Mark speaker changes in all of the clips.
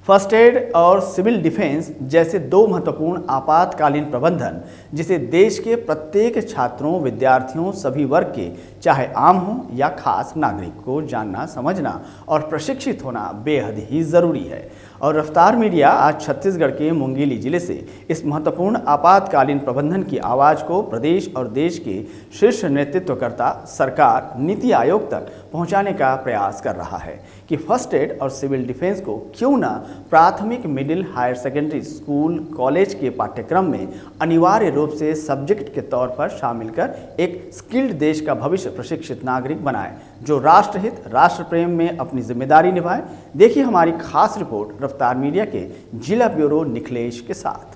Speaker 1: First aid और civil defence जैसे दो महत्वपूर्ण आपातकालीन प्रबंधन जिसे देश के प्रत्येक छात्रों, विद्यार्थियों, सभी वर्ग के चाहे आम हो या खास नागरिक को जानना, समझना और प्रशिक्षित होना बेहद ही ज़रूरी है। और रफ्तार मीडिया आज छत्तीसगढ़ के मुंगेली जिले से इस महत्वपूर्ण आपातकालीन प्रबंधन की आवाज़ को प्रदेश और देश के शीर्ष नेतृत्वकर्ता, सरकार, नीति आयोग तक पहुंचाने का प्रयास कर रहा है कि फर्स्ट एड और सिविल डिफेंस को क्यों ना प्राथमिक, middle, higher secondary school, college के पाठ्यक्रम में अनिवार्य रूप से सब्जेक्ट के तौर पर शामिल कर एक स्किल्ड देश का भविष्य प्रशिक्षित नागरिक बनाए जो राष्ट्रहित, राष्ट्र प्रेम में अपनी जिम्मेदारी निभाए। देखिए हमारी खास रिपोर्ट रफ्तार मीडिया के जिला ब्यूरो निखिलेश के साथ।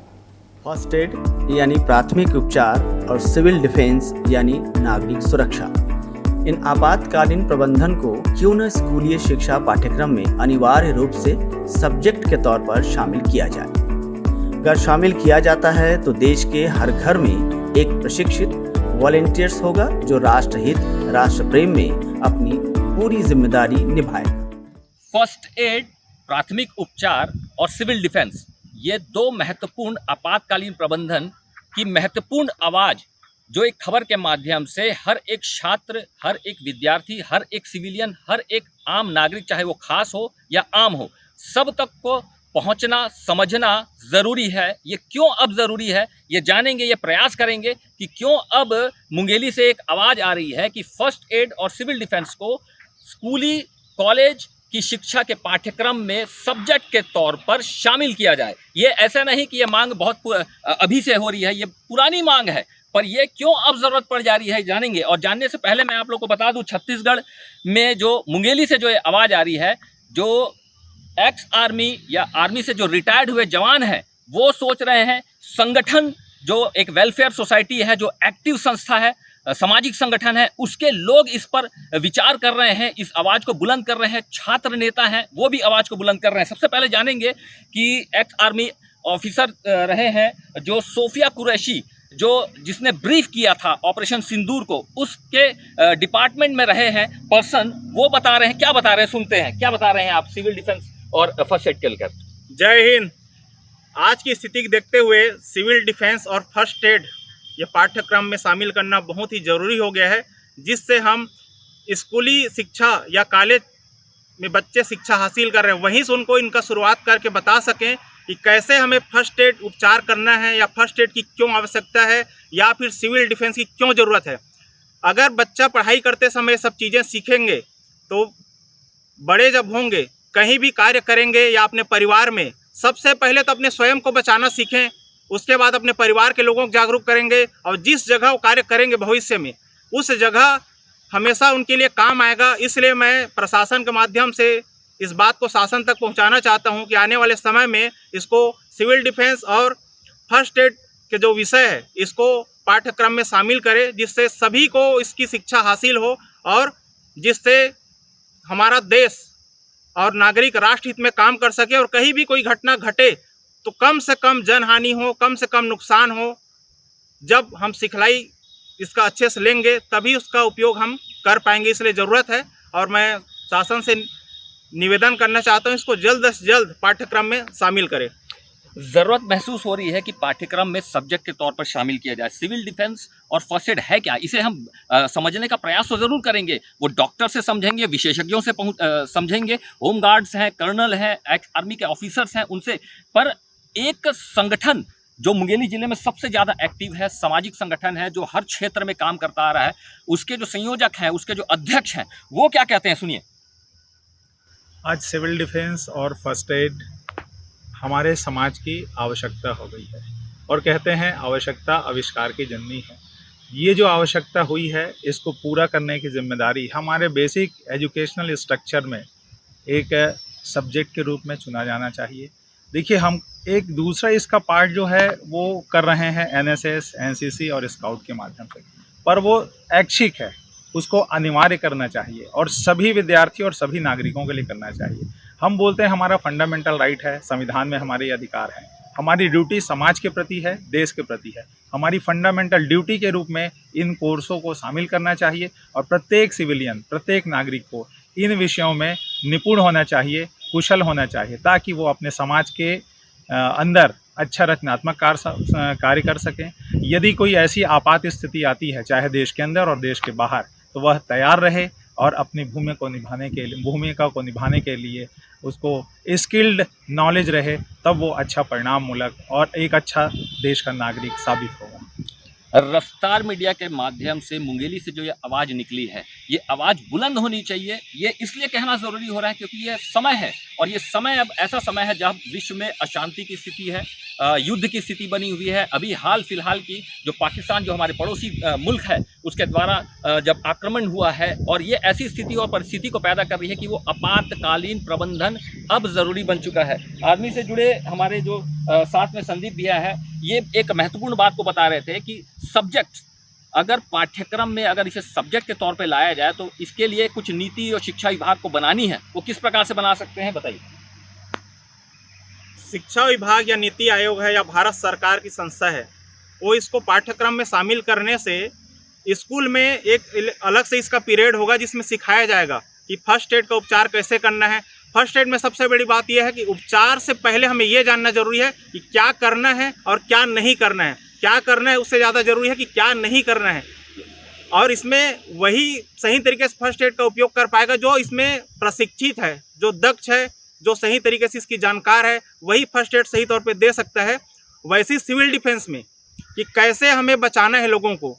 Speaker 1: फर्स्ट एड यानी प्राथमिक उपचार और सिविल डिफेंस यानी नागरिक सुरक्षा, इन आपातकालीन प्रबंधन को क्यों न स्कूलीय शिक्षा पाठ्यक्रम में अनिवार्य रूप से सब्जेक्ट के तौर पर शामिल किया जाए। अगर शामिल किया जाता है तो देश के हर घर में एक प्रशिक्षित वॉलंटियर्स होगा जो राष्ट्रहित, राष्ट्र प्रेम में अपनी पूरी जिम्मेदारी निभाएगा।
Speaker 2: फर्स्ट एड, प्राथमिक उपचार और सिविल डिफेंस, ये दो महत्वपूर्ण आपातकालीन प्रबंधन की महत्वपूर्ण आवाज़ जो एक खबर के माध्यम से हर एक छात्र, हर एक विद्यार्थी, हर एक सिविलियन, हर एक आम नागरिक, चाहे वो खास हो या आम हो, सब तक को पहुंचना, समझना ज़रूरी है। ये क्यों अब ज़रूरी है ये जानेंगे, ये प्रयास करेंगे कि क्यों अब मुंगेली से एक आवाज़ आ रही है कि फर्स्ट एड और सिविल डिफेंस को स्कूली, कॉलेज की शिक्षा के पाठ्यक्रम में सब्जेक्ट के तौर पर शामिल किया जाए। ये ऐसा नहीं कि ये मांग बहुत अभी से हो रही है, ये पुरानी मांग है, पर ये क्यों अब ज़रूरत पड़ जा रही है जानेंगे। और जानने से पहले मैं आप लोग को बता दूं, छत्तीसगढ़ में जो मुंगेली से जो आवाज़ आ रही है, जो एक्स आर्मी या आर्मी से जो रिटायर्ड हुए जवान हैं, वो सोच रहे हैं, संगठन जो एक वेलफेयर सोसाइटी है, जो एक्टिव संस्था है, सामाजिक संगठन है, उसके लोग इस पर विचार कर रहे हैं, इस आवाज़ को बुलंद कर रहे हैं। छात्र नेता हैं, वो भी आवाज़ को बुलंद कर रहे हैं। सबसे पहले जानेंगे कि एक्स आर्मी ऑफिसर रहे हैं जो सोफिया कुरैशी, जिसने ब्रीफ किया था ऑपरेशन सिंदूर को, उसके डिपार्टमेंट में रहे हैं पर्सन, वो बता रहे हैं। क्या बता रहे हैं, सुनते हैं क्या बता रहे हैं आप सिविल डिफेंस और फर्स्ट एड के लेकर।
Speaker 3: जय हिंद। आज की स्थिति को देखते हुए सिविल डिफेंस और फर्स्ट एड ये पाठ्यक्रम में शामिल करना बहुत ही ज़रूरी हो गया है, जिससे हम स्कूली शिक्षा या कॉलेज में बच्चे शिक्षा हासिल कर रहे हैं वहीं से उनको इनका शुरुआत करके बता सकें कि कैसे हमें फर्स्ट एड उपचार करना है, या फर्स्ट एड की क्यों आवश्यकता है, या फिर सिविल डिफेंस की क्यों ज़रूरत है। अगर बच्चा पढ़ाई करते समय सब चीज़ें सीखेंगे तो बड़े जब होंगे, कहीं भी कार्य करेंगे या अपने परिवार में, सबसे पहले तो अपने स्वयं को बचाना सीखें, उसके बाद अपने परिवार के लोगों को जागरूक करेंगे, और जिस जगह वो कार्य करेंगे भविष्य में, उस जगह हमेशा उनके लिए काम आएगा। इसलिए मैं प्रशासन के माध्यम से इस बात को शासन तक पहुंचाना चाहता हूं कि आने वाले समय में इसको सिविल डिफेंस और फर्स्ट एड के जो विषय है इसको पाठ्यक्रम में शामिल करें, जिससे सभी को इसकी शिक्षा हासिल हो और जिससे हमारा देश और नागरिक राष्ट्रहित में काम कर सके, और कहीं भी कोई घटना घटे तो कम से कम जनहानि हो, कम से कम नुकसान हो। जब हम सिखलाई इसका अच्छे से लेंगे तभी उसका उपयोग हम कर पाएंगे, इसलिए ज़रूरत है। और मैं शासन से निवेदन करना चाहता हूँ इसको जल्द से जल्द पाठ्यक्रम में शामिल करें।
Speaker 2: ज़रूरत महसूस हो रही है कि पाठ्यक्रम में सब्जेक्ट के तौर पर शामिल किया जाए। सिविल डिफेंस और फर्स्ट एड है क्या, इसे हम समझने का प्रयास तो ज़रूर करेंगे। वो डॉक्टर से समझेंगे, विशेषज्ञों से समझेंगे, होम गार्ड्स हैं, कर्नल हैं, एक्स आर्मी के ऑफिसर्स हैं, उनसे। पर एक संगठन जो मुंगेली जिले में सबसे ज़्यादा एक्टिव है, सामाजिक संगठन है, जो हर क्षेत्र में काम करता आ रहा है, उसके जो संयोजक हैं, उसके जो अध्यक्ष हैं, वो क्या कहते हैं, सुनिए।
Speaker 4: आज सिविल डिफेंस और फर्स्ट एड हमारे समाज की आवश्यकता हो गई है, और कहते हैं आवश्यकता आविष्कार की जननी है। ये जो आवश्यकता हुई है इसको पूरा करने की जिम्मेदारी हमारे बेसिक एजुकेशनल स्ट्रक्चर में एक सब्जेक्ट के रूप में चुना जाना चाहिए। देखिए, हम एक दूसरा इसका पार्ट जो है वो कर रहे हैं एनएसएस, एनसीसी और स्काउट के माध्यम से, पर वो ऐच्छिक है, उसको अनिवार्य करना चाहिए और सभी विद्यार्थी और सभी नागरिकों के लिए करना चाहिए। हम बोलते हैं हमारा फंडामेंटल राइट है, संविधान में हमारे अधिकार हैं, हमारी ड्यूटी समाज के प्रति है, देश के प्रति है। हमारी फंडामेंटल ड्यूटी के रूप में इन कोर्सों को शामिल करना चाहिए और प्रत्येक सिविलियन, प्रत्येक नागरिक को इन विषयों में निपुण होना चाहिए कुशल होना चाहिए, ताकि वो अपने समाज के अंदर अच्छा रचनात्मक कार्य कर सकें। यदि कोई ऐसी आपात स्थिति आती है, चाहे देश के अंदर और देश के बाहर, तो वह तैयार रहे और अपनी भूमिका को निभाने के लिए उसको स्किल्ड नॉलेज रहे, तब वो अच्छा परिणाममूलक और एक अच्छा देश का नागरिक साबित होगा।
Speaker 2: रफ्तार मीडिया के माध्यम से मुंगेली से जो ये आवाज़ निकली है, ये आवाज़ बुलंद होनी चाहिए। ये इसलिए कहना ज़रूरी हो रहा है क्योंकि ये समय है, और ये समय अब ऐसा समय है जब विश्व में अशांति की स्थिति है, युद्ध की स्थिति बनी हुई है। अभी हाल फिलहाल की जो पाकिस्तान, जो हमारे पड़ोसी मुल्क है, उसके द्वारा जब आक्रमण हुआ है, और ये ऐसी स्थिति और परिस्थिति को पैदा कर रही है कि वो आपातकालीन प्रबंधन अब ज़रूरी बन चुका है। आर्मी से जुड़े हमारे जो साथ में संदीप भैया है, ये एक महत्वपूर्ण बात को बता रहे थे कि सब्जेक्ट, अगर पाठ्यक्रम में अगर इसे सब्जेक्ट के तौर पे लाया जाए तो इसके लिए कुछ नीति और शिक्षा विभाग को बनानी है। वो किस प्रकार से बना सकते हैं, बताइए।
Speaker 3: शिक्षा विभाग या नीति आयोग है या भारत सरकार की संस्था है, वो इसको पाठ्यक्रम में शामिल करने से स्कूल में एक अलग से इसका पीरियड होगा जिसमें सिखाया जाएगा कि फर्स्ट एड का उपचार कैसे करना है। फर्स्ट एड में सबसे बड़ी बात यह है कि उपचार से पहले हमें ये जानना जरूरी है कि क्या करना है और क्या नहीं करना है। क्या करना है उससे ज़्यादा जरूरी है कि क्या नहीं करना है, और इसमें वही सही तरीके से फर्स्ट एड का उपयोग कर पाएगा जो इसमें प्रशिक्षित है, जो दक्ष है, जो सही तरीके से इसकी जानकार है, वही फर्स्ट एड सही तौर पे दे सकता है। वैसे सिविल डिफेंस में कि कैसे हमें बचाना है, लोगों को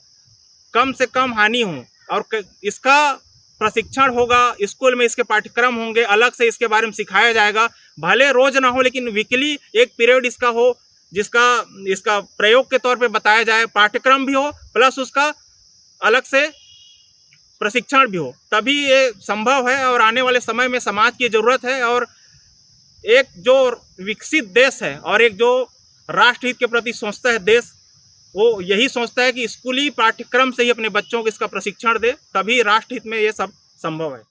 Speaker 3: कम से कम हानि हो, और इसका प्रशिक्षण होगा, स्कूल में इसके पाठ्यक्रम होंगे, अलग से इसके बारे में सिखाया जाएगा। भले रोज ना हो लेकिन वीकली एक पीरियड इसका हो जिसका इसका प्रयोग के तौर पे बताया जाए, पाठ्यक्रम भी हो प्लस उसका अलग से प्रशिक्षण भी हो, तभी ये संभव है। और आने वाले समय में समाज की ज़रूरत है, और एक जो विकसित देश है और एक जो राष्ट्रहित के प्रति सोचता है देश, वो यही सोचता है कि स्कूली पाठ्यक्रम से ही अपने बच्चों को इसका प्रशिक्षण दे, तभी राष्ट्रहित में ये सब संभव है।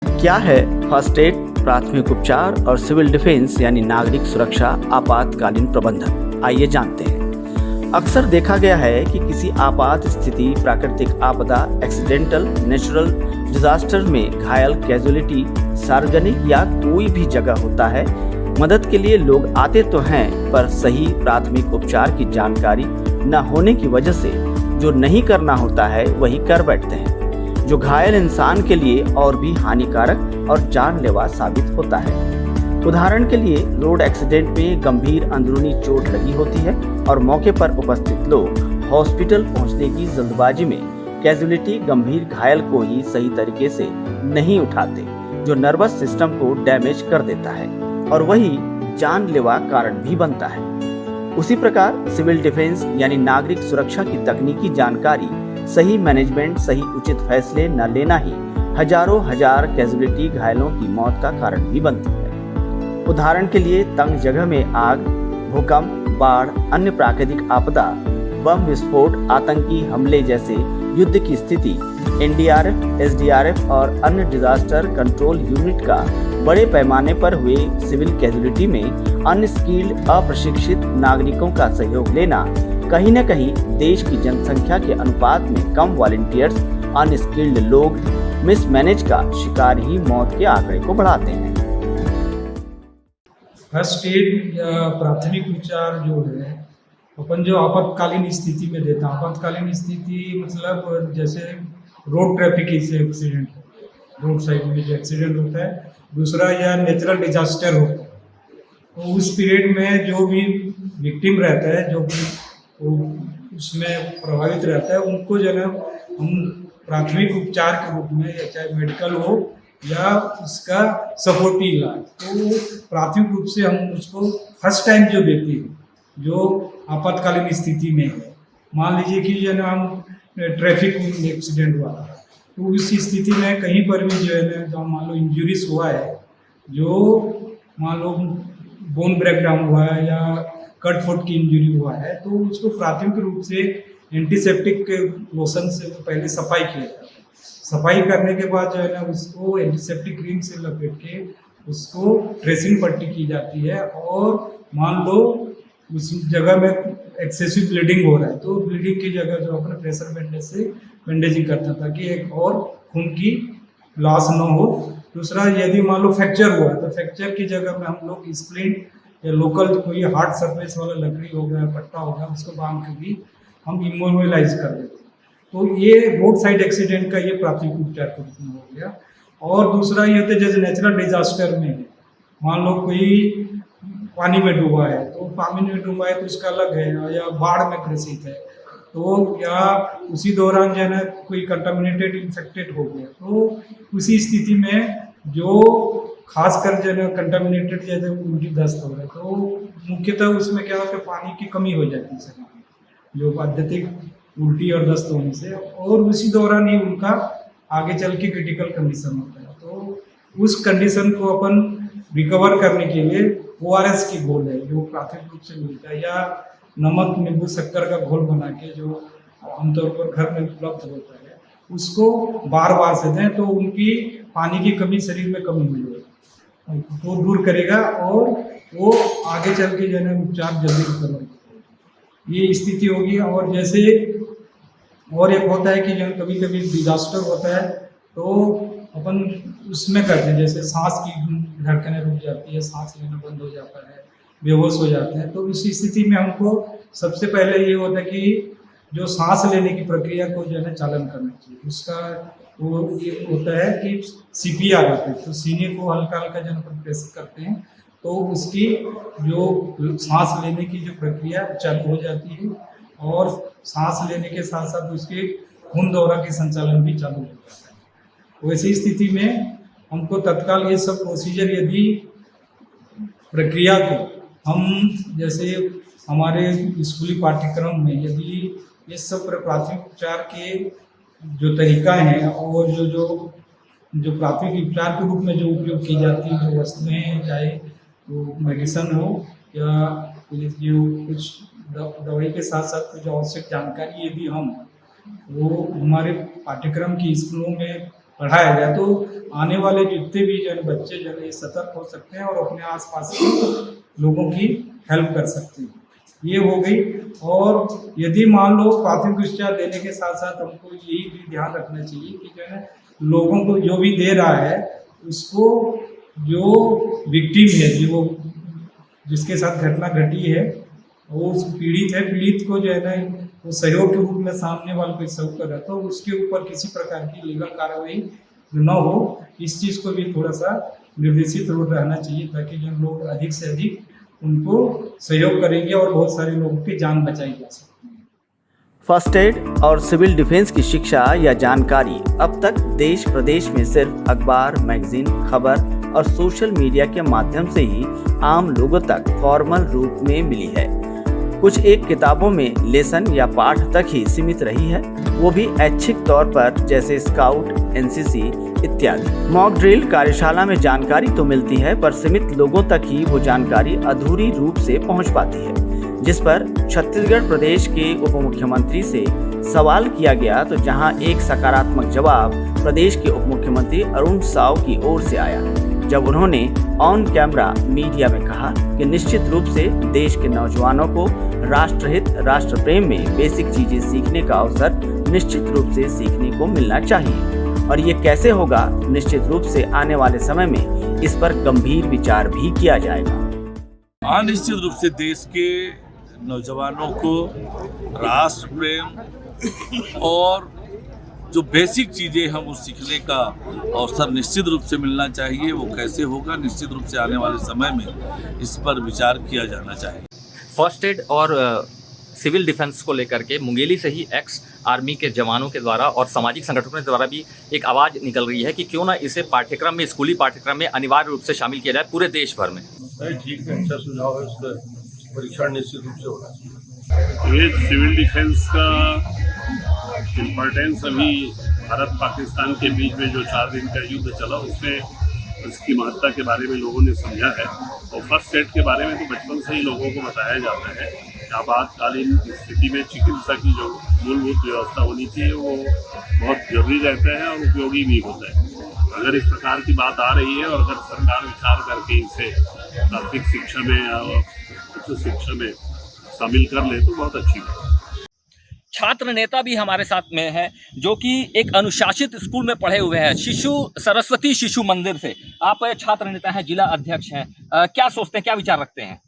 Speaker 1: क्या है फर्स्ट एड, प्राथमिक उपचार और सिविल डिफेंस यानी नागरिक सुरक्षा आपातकालीन प्रबंधन? आइए जानते हैं। अक्सर देखा गया है कि किसी आपात स्थिति, प्राकृतिक आपदा, एक्सीडेंटल, नेचुरल डिजास्टर में घायल, कैजुअलिटी, सार्वजनिक या कोई भी जगह होता है, मदद के लिए लोग आते तो हैं, पर सही प्राथमिक उपचार की जानकारी न होने की वजह से जो नहीं करना होता है वही कर बैठते हैं, जो घायल इंसान के लिए और भी हानिकारक और जानलेवा साबित होता है। उदाहरण के लिए रोड एक्सीडेंट में गंभीर अंदरूनी चोट लगी होती है और मौके पर उपस्थित लोग हॉस्पिटल पहुंचने की जल्दबाजी में कैजुअलिटी गंभीर घायल को ही सही तरीके से नहीं उठाते, जो नर्वस सिस्टम को डैमेज कर देता है और वही जानलेवा कारण भी बनता है। उसी प्रकार सिविल डिफेंस यानी नागरिक सुरक्षा की तकनीकी जानकारी, सही मैनेजमेंट, सही उचित फैसले न लेना ही हजारों हजार कैजुअलिटी घायलों की मौत का कारण भी बनती है। उदाहरण के लिए तंग जगह में आग, भूकंप, बाढ़, अन्य प्राकृतिक आपदा, बम विस्फोट, आतंकी हमले जैसे युद्ध की स्थिति, एनडीआरएफ, एसडीआरएफ और अन्य डिजास्टर कंट्रोल यूनिट का बड़े पैमाने पर हुए सिविल कैजुअलिटी में अनस्किल्ड, अप्रशिक्षित नागरिकों का सहयोग लेना कहीं न कहीं देश की जनसंख्या के अनुपात में कम वॉलंटियर्स, अनस्किल्ड लोग, मिसमैनेज का शिकार ही मौत के आंकड़े को बढ़ाते हैं।
Speaker 5: फर्स्ट एड या प्राथमिक उपचार जो है अपन जो आपातकालीन स्थिति में देता है, आपातकालीन स्थिति मतलब जैसे road traffic accident, road side में जो एक्सीडेंट होता है, दूसरा या नेचुरल डिजास्टर होता है, तो उस पीरियड में जो भी विक्टिम रहता है, जो भी उसमें प्रभावित रहता है, उनको जो है हम प्राथमिक उपचार के रूप में, या चाहे मेडिकल हो या उसका सपोर्टिव इलाज, तो प्राथमिक रूप से हम उसको फर्स्ट टाइम जो देते हैं, जो आपातकालीन स्थिति में है। मान लीजिए कि जो है हम ट्रैफिक एक्सीडेंट हुआ, तो उस स्थिति में कहीं पर भी जो है ना, जो मान लो इंजरीज हुआ है, जो मान लो बोन ब्रेकडाउन हुआ है या कट फुट की इंजरी हुआ है, तो उसको प्राथमिक रूप से एंटीसेप्टिक लोशन से पहले सफाई किया जाता है। सफाई करने के बाद जो है ना, उसको एंटीसेप्टिक क्रीम से लपेट के उसको ड्रेसिंग पट्टी की जाती है, और मान लो उस जगह में एक्सेसिव ब्लीडिंग हो रहा है, तो ब्लीडिंग की जगह जो अपने प्रेशर बैंडेज से बैंडेजिंग करता था, ताकि एक और खून की लॉस न हो दूसरा, यदि मान लो फ्रैक्चर हुआ तो फ्रैक्चर की जगह में हम लोग स्प्लिंट या लोकल कोई हार्ड सरफेस वाला लकड़ी हो गया, पट्टा हो गया, उसको बांध के भी हम इमोबिलाइज कर देते हैं। तो ये रोड साइड एक्सीडेंट का ये प्राथमिक उपचार के रूप में हो गया। और दूसरा ये होता है जैसे नेचुरल डिजास्टर में है, मान लो कोई पानी में डूबा है तो पानी में डूबा है तो उसका अलग है, या बाढ़ में ग्रसित है तो, या उसी दौरान जो है ना कोई कंटामिनेटेड इन्फेक्टेड हो गया, तो उसी स्थिति में जो खासकर जो है कंटामिनेटेड जैसे उल्टी दस्त हो रहा है तो मुख्यतः उसमें क्या होता है, पानी की कमी हो जाती है शरीर में, जो अत्यधिक उल्टी और दस्त होने से, और उसी दौरान ही उनका आगे चल के क्रिटिकल कंडीशन होता है। तो उस कंडीशन को अपन रिकवर करने के लिए ORS की घोल है जो प्राथमिक रूप से मिलता है, या नमक नींबू शक्कर का घोल बना के जो आमतौर पर घर में उपलब्ध होता है, उसको बार बार से दें तो उनकी पानी की कमी शरीर में कमी हो जाएगी, वो दूर करेगा और वो आगे चल के जो है उपचार जल्दी रिकवर करेगा। ये स्थिति होगी। और जैसे और एक होता है कि जो कभी कभी डिजास्टर होता है तो अपन उसमें करते हैं, जैसे सांस की धड़कनें रुक जाती है, सांस लेना बंद हो जाता है, बेहोश हो जाते हैं, तो इस स्थिति में हमको सबसे पहले ये होता है कि जो सांस लेने की प्रक्रिया को जो है ना चालन करना चाहिए। उसका वो ये होता है कि CPR होता है, तो सीने को हल्का हल्का जो है प्रेस करते हैं तो उसकी जो सांस लेने की जो प्रक्रिया चालू हो जाती है, और सांस लेने के साथ साथ उसके खून दौरा के संचालन भी चालू हो जाता है। वैसी स्थिति में हमको तत्काल ये सब प्रोसीजर, यदि प्रक्रिया को हम जैसे हमारे स्कूली पाठ्यक्रम में यदि ये सब प्राथमिक उपचार के जो तरीका हैं और जो प्राथमिक उपचार के रूप में जो उपयोग की जाती है जो वस्तुएं हैं, चाहे वो मेडिसन हो या जो कुछ दवाई के साथ साथ कुछ आवश्यक जानकारी यदि हम वो हमारे पाठ्यक्रम की स्कूलों में पढ़ाया जाए तो आने वाले जितने भी जो बच्चे जो है सतर्क हो सकते हैं और अपने आसपास के लोगों की हेल्प कर सकते हैं। ये हो गई। और यदि मान लो प्राथमिक उपचार देने के साथ साथ हमको यही भी ध्यान रखना चाहिए कि जो है लोगों को जो भी दे रहा है उसको जो विक्टिम है, जो जिसके साथ घटना घटी है वो पीड़ित है, पीड़ित को जो है ना वो सहयोग के रूप में सामने वाले को सहयोग कर रहा है तो उसके ऊपर किसी प्रकार की लीगल कार्रवाई न हो, इस चीज़ को भी थोड़ा सा निर्देशित रहना चाहिए ताकि जो लोग अधिक से अधिक उनको सहयोग करेंगे और बहुत सारे लोगों की जान बचाई जा सकती है।
Speaker 1: फर्स्ट एड और सिविल डिफेंस की शिक्षा या जानकारी अब तक देश प्रदेश में सिर्फ अखबार, मैगजीन, खबर और सोशल मीडिया के माध्यम से ही आम लोगों तक फॉर्मल रूप में मिली है। कुछ एक किताबों में लेसन या पाठ तक ही सीमित रही है, वो भी ऐच्छिक तौर पर, जैसे स्काउट, NCC इत्यादि। मॉक ड्रिल कार्यशाला में जानकारी तो मिलती है पर सीमित लोगों तक ही वो जानकारी अधूरी रूप से पहुंच पाती है, जिस पर छत्तीसगढ़ प्रदेश के उप मुख्यमंत्री से सवाल किया गया तो जहां एक सकारात्मक जवाब प्रदेश के उप मुख्यमंत्री अरुण साव की ओर से आया, जब उन्होंने ऑन कैमरा मीडिया में कहा कि निश्चित रूप से देश के नौजवानों को राष्ट्रहित, राष्ट्र प्रेम में बेसिक चीजें सीखने का अवसर निश्चित रूप से सीखने को मिलना चाहिए। और ये कैसे होगा, निश्चित रूप से आने वाले समय में इस पर गंभीर विचार भी किया जाएगा।
Speaker 6: निश्चित रूप से देश के नौजवानों को राष्ट्र प्रेम और जो बेसिक चीज़ें हम उस सीखने का अवसर निश्चित रूप से मिलना चाहिए। वो कैसे होगा, निश्चित रूप से आने वाले समय में इस पर विचार किया जाना चाहिए।
Speaker 2: फर्स्ट एड और सिविल डिफेंस को लेकर के मुंगेली से ही एक्स आर्मी के जवानों के द्वारा और सामाजिक संगठनों के द्वारा भी एक आवाज़ निकल रही है कि क्यों ना इसे पाठ्यक्रम में, स्कूली पाठ्यक्रम में अनिवार्य रूप से शामिल किया जाए पूरे देश भर में।
Speaker 7: ठीक है, अच्छा सुझाव है, उसका परीक्षण निश्चित रूप से होना चाहिए। ये सिविल डिफेंस का इम्पोर्टेंस अभी भारत पाकिस्तान के बीच में जो 4 दिन का युद्ध चला उसमें इसकी महत्ता के बारे में लोगों ने समझा है। और फर्स्ट एड के बारे में तो बचपन से ही लोगों को बताया जाता है कि आपातकालीन स्थिति में चिकित्सा की जो मूलभूत व्यवस्था होनी चाहिए वो बहुत जरूरी रहता है और उपयोगी भी होता है। अगर इस प्रकार की बात आ रही है और अगर सरकार विचार करके इसे प्राथमिक शिक्षा में या उच्च शिक्षा में शामिल कर ले तो बहुत अच्छी बात है।
Speaker 2: छात्र नेता भी हमारे साथ में है, जो कि एक अनुशासित स्कूल में पढ़े हुए हैं, सरस्वती शिशु मंदिर से। आप छात्र नेता हैं, जिला अध्यक्ष हैं, क्या सोचते हैं, क्या विचार रखते हैं?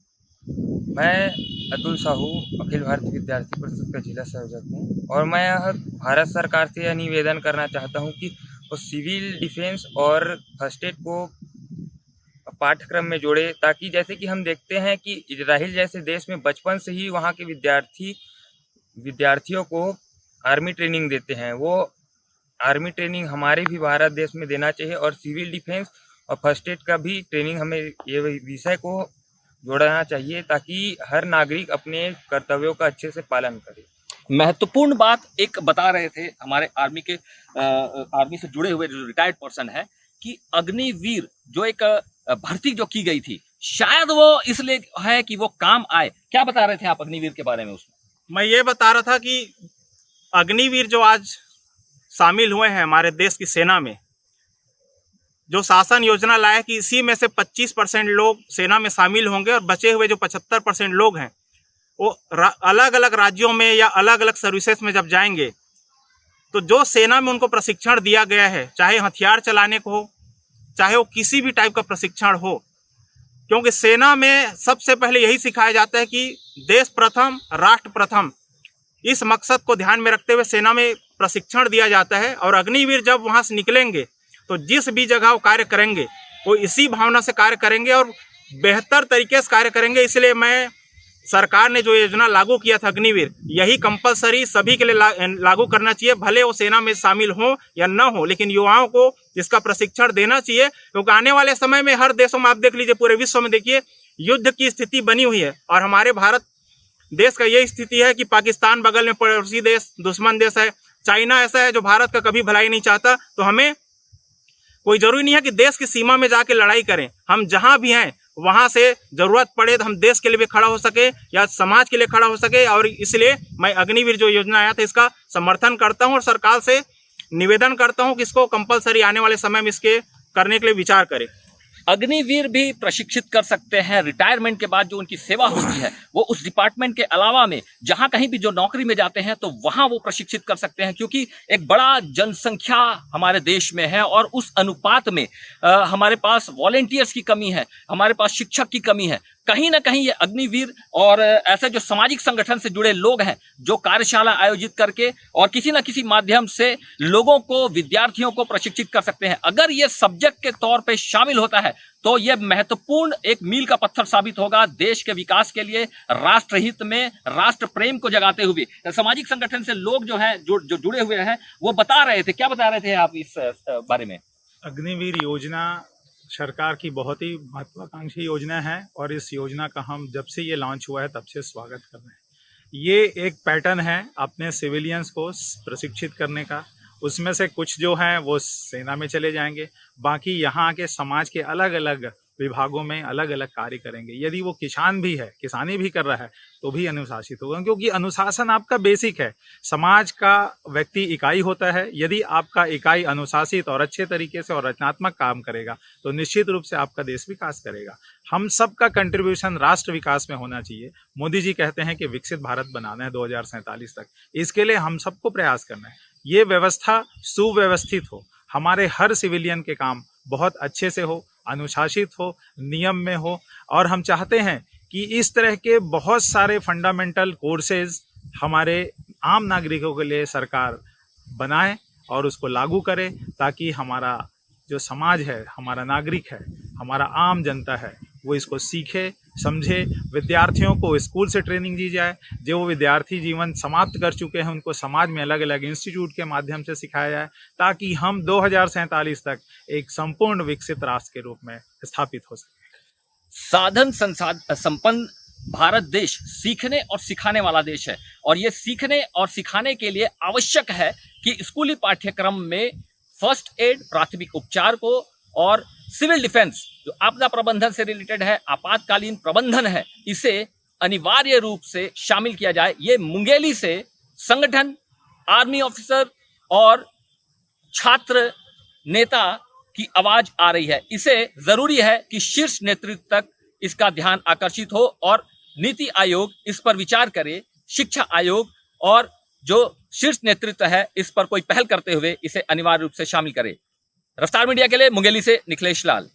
Speaker 8: मैं अतुल साहू अखिल भारतीय विद्यार्थी परिषद का जिला संयोजक हूँ, और मैं यह भारत सरकार से यह निवेदन करना चाहता हूँ कि वो सिविल डिफेंस और फर्स्ट एड को पाठ्यक्रम में जोड़े, ताकि जैसे कि हम देखते हैं कि इजराइल जैसे देश में बचपन से ही वहाँ के विद्यार्थियों को आर्मी ट्रेनिंग देते हैं। वो आर्मी ट्रेनिंग हमारे भी भारत देश में देना चाहिए, और सिविल डिफेंस और फर्स्ट एड का भी ट्रेनिंग हमें ये विषय को जोड़ना चाहिए, ताकि हर नागरिक अपने कर्तव्यों का अच्छे से पालन करे।
Speaker 2: महत्वपूर्ण बात एक बता रहे थे हमारे आर्मी से जुड़े हुए जो रिटायर्ड पर्सन है, कि अग्निवीर जो एक भर्ती जो की गई थी, शायद वो इसलिए है कि वो काम आए। क्या बता रहे थे आप अग्निवीर के बारे में? उसमें
Speaker 3: मैं ये बता रहा था कि अग्निवीर जो आज शामिल हुए हैं हमारे देश की सेना में, जो शासन योजना लाया कि इसी में से 25% लोग सेना में शामिल होंगे, और बचे हुए जो 75% लोग हैं वो अलग अलग राज्यों में या अलग अलग सर्विसेज में जब जाएंगे, तो जो सेना में उनको प्रशिक्षण दिया गया है, चाहे हथियार चलाने को हो, चाहे वो किसी भी टाइप का प्रशिक्षण हो, क्योंकि सेना में सबसे पहले यही सिखाया जाता है कि देश प्रथम राष्ट्र प्रथम, इस मकसद को ध्यान में रखते हुए सेना में प्रशिक्षण दिया जाता है। और अग्निवीर जब वहाँ से निकलेंगे तो जिस भी जगह वो कार्य करेंगे वो इसी भावना से कार्य करेंगे और बेहतर तरीके से कार्य करेंगे। इसलिए मैं सरकार ने जो योजना लागू किया था अग्निवीर, यही कंपलसरी सभी के लिए लागू करना चाहिए, भले वो सेना में शामिल हो या न हो, लेकिन युवाओं को इसका प्रशिक्षण देना चाहिए। क्योंकि आने वाले समय में हर देशों में आप देख लीजिए, पूरे विश्व में देखिए युद्ध की स्थिति बनी हुई है, और हमारे भारत देश का यही स्थिति है कि पाकिस्तान बगल में पड़ोसी देश, दुश्मन देश है, चाइना ऐसा है जो भारत का कभी भलाई नहीं चाहता। तो हमें कोई जरूरी नहीं है कि देश की सीमा में जाके लड़ाई करें, हम जहाँ भी हैं वहाँ से जरूरत पड़े तो हम देश के लिए भी खड़ा हो सके या समाज के लिए खड़ा हो सके। और इसलिए मैं अग्निवीर जो योजना आया था इसका समर्थन करता हूँ, और सरकार से निवेदन करता हूँ कि इसको कंपलसरी आने वाले समय में इसके करने के लिए विचार करें।
Speaker 2: अग्निवीर भी प्रशिक्षित कर सकते हैं। रिटायरमेंट के बाद जो उनकी सेवा होती है वो उस डिपार्टमेंट के अलावा में जहां कहीं भी जो नौकरी में जाते हैं तो वहां वो प्रशिक्षित कर सकते हैं, क्योंकि एक बड़ा जनसंख्या हमारे देश में है और उस अनुपात में हमारे पास वॉलेंटियर्स की कमी है, हमारे पास शिक्षक की कमी है। कहीं ना कहीं ये अग्निवीर और ऐसे जो सामाजिक संगठन से जुड़े लोग हैं जो कार्यशाला आयोजित करके और किसी न किसी माध्यम से लोगों को, विद्यार्थियों को प्रशिक्षित कर सकते हैं। अगर ये सब्जेक्ट के तौर पे शामिल होता है तो ये महत्वपूर्ण एक मील का पत्थर साबित होगा देश के विकास के लिए, राष्ट्र हित में, राष्ट्र प्रेम को जगाते हुए। सामाजिक संगठन से लोग जो हैं जो जुड़े हुए हैं वो बता रहे थे, क्या बता रहे थे आप इस बारे में?
Speaker 4: अग्निवीर योजना सरकार की बहुत ही महत्वाकांक्षी योजना है, और इस योजना का हम जब से ये लॉन्च हुआ है तब से स्वागत कर रहे हैं। ये एक पैटर्न है अपने सिविलियंस को प्रशिक्षित करने का। उसमें से कुछ जो हैं वो सेना में चले जाएंगे, बाकी यहाँ के समाज के अलग अलग विभागों में अलग अलग कार्य करेंगे। यदि वो किसान भी है, किसानी भी कर रहा है तो भी अनुशासित होगा, क्योंकि अनुशासन आपका बेसिक है। समाज का व्यक्ति इकाई होता है, यदि आपका इकाई अनुशासित और अच्छे तरीके से और रचनात्मक काम करेगा तो निश्चित रूप से आपका देश विकास करेगा। हम सब का कंट्रीब्यूशन राष्ट्र विकास में होना चाहिए। मोदी जी कहते हैं कि विकसित भारत बनाना है 2047 तक, इसके लिए हम सबको प्रयास करना है। ये व्यवस्था सुव्यवस्थित हो, हमारे हर सिविलियन के काम बहुत अच्छे से हो, अनुशासित हो, नियम में हो, और हम चाहते हैं कि इस तरह के बहुत सारे फंडामेंटल कोर्सेज हमारे आम नागरिकों के लिए सरकार बनाए और उसको लागू करे, ताकि हमारा जो समाज है, हमारा नागरिक है, हमारा आम जनता है, वो इसको सीखे, समझे। विद्यार्थियों को स्कूल से ट्रेनिंग दी जाए, जो विद्यार्थी जीवन समाप्त कर चुके हैं उनको समाज में अलग अलग इंस्टीट्यूट के माध्यम से सिखाया जाए, ताकि हम 2047 तक एक संपूर्ण विकसित राष्ट्र के रूप में स्थापित हो सके।
Speaker 2: साधन संपन्न भारत देश सीखने और सिखाने वाला देश है, और ये सीखने और सिखाने के लिए आवश्यक है कि स्कूली पाठ्यक्रम में फर्स्ट एड, प्राथमिक उपचार को, और सिविल डिफेंस जो आपदा प्रबंधन से रिलेटेड है, आपातकालीन प्रबंधन है, इसे अनिवार्य रूप से शामिल किया जाए। ये मुंगेली से संगठन, आर्मी ऑफिसर और छात्र नेता की आवाज आ रही है। इसे जरूरी है कि शीर्ष नेतृत्व तक इसका ध्यान आकर्षित हो और नीति आयोग इस पर विचार करे, शिक्षा आयोग और जो शीर्ष नेतृत्व है इस पर कोई पहल करते हुए इसे अनिवार्य रूप से शामिल करे। रफ्तार मीडिया के लिए मुंगेली से निखिलेश लाल।